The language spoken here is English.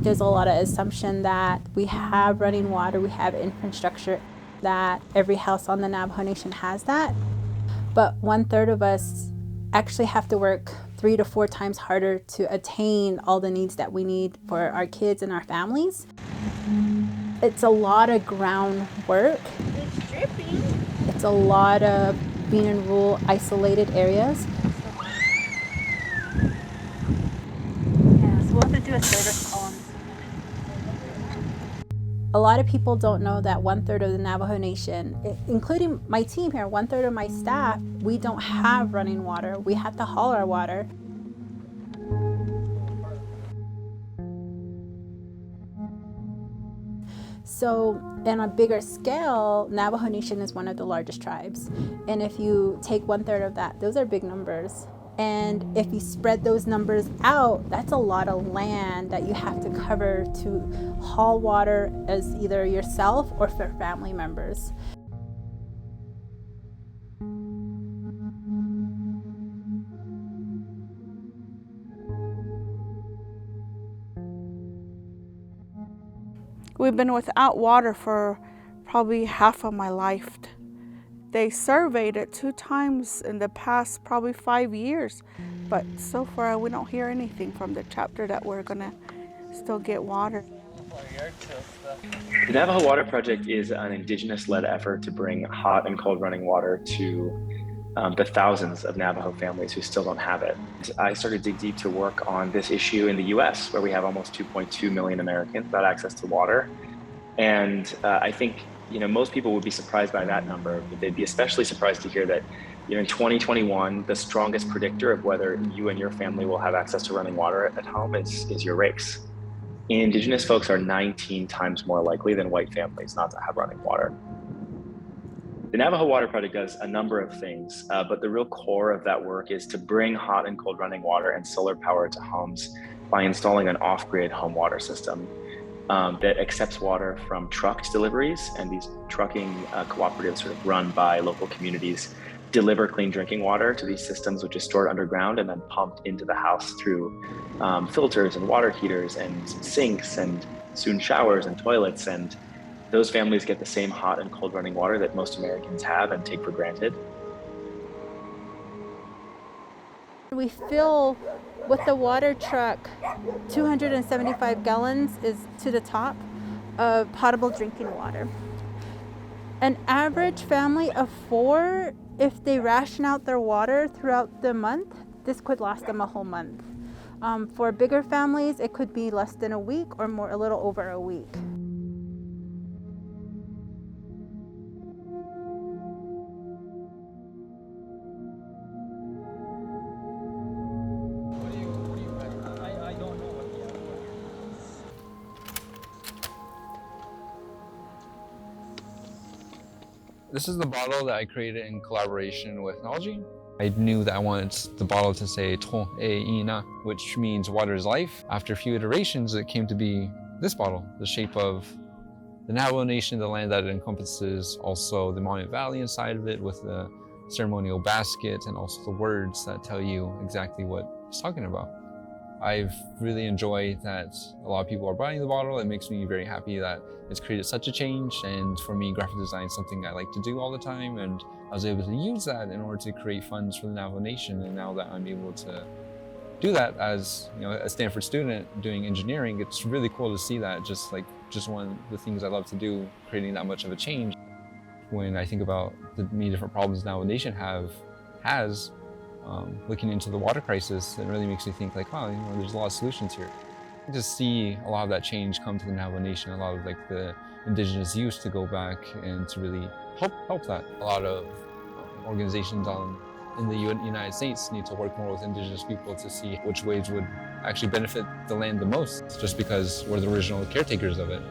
There's a lot of assumption that we have running water, we have infrastructure, that every house on the Navajo Nation has that. But 1/3 of us actually have to work 3 to 4 times harder to attain all the needs that we need for our kids and our families. It's a lot of groundwork. It's dripping. It's a lot of being in rural, isolated areas. Yeah, so we'll have to do a service call. A lot of people don't know that 1/3 of the Navajo Nation, including my team here, 1/3 of my staff, we don't have running water. We have to haul our water. So on a bigger scale, Navajo Nation is one of the largest tribes. And if you take 1/3 of that, those are big numbers. And if you spread those numbers out, that's a lot of land that you have to cover to haul water as either yourself or for family members. We've been without water for probably half of my life. They surveyed it 2 times in the past probably 5 years, but so far we don't hear anything from the chapter that we're gonna still get water. The Navajo Water Project is an Indigenous-led effort to bring hot and cold running water to the thousands of Navajo families who still don't have it. I started DigDeep to work on this issue in the US, where we have almost 2.2 million Americans without access to water. And I think most people would be surprised by that number, but they'd be especially surprised to hear that in 2021, the strongest predictor of whether you and your family will have access to running water at home is your rakes. Indigenous folks are 19 times more likely than white families not to have running water. The Navajo Water Project does a number of things, but the real core of that work is to bring hot and cold running water and solar power to homes by installing an off-grid home water system that accepts water from trucked deliveries, and these trucking cooperatives sort of run by local communities deliver clean drinking water to these systems, which is stored underground and then pumped into the house through filters and water heaters and sinks and soon showers and toilets. And those families get the same hot and cold running water that most Americans have and take for granted. We fill with the water truck 275 gallons is to the top of potable drinking water. An average family of 4, if they ration out their water throughout the month, this could last them a whole month. For bigger families, it could be less than a week or more, a little over a week. This is the bottle that I created in collaboration with Technology. I knew that I wanted the bottle to say iiná, which means water is life. After a few iterations, it came to be this bottle, the shape of the Navajo Nation, the land that it encompasses, also the Monument Valley inside of it with the ceremonial basket and also the words that tell you exactly what it's talking about. I've really enjoyed that a lot of people are buying the bottle. It makes me very happy that it's created such a change. And for me, graphic design is something I like to do all the time. And I was able to use that in order to create funds for the Navajo Nation. And now that I'm able to do that as a Stanford student doing engineering, it's really cool to see that just one of the things I love to do, creating that much of a change. When I think about the many different problems the Navajo Nation has, looking into the water crisis, it really makes me think wow, there's a lot of solutions here. To see a lot of that change come to the Navajo Nation, a lot of the Indigenous youth to go back and to really help that. A lot of organizations in the United States need to work more with Indigenous people to see which ways would actually benefit the land the most, just because we're the original caretakers of it.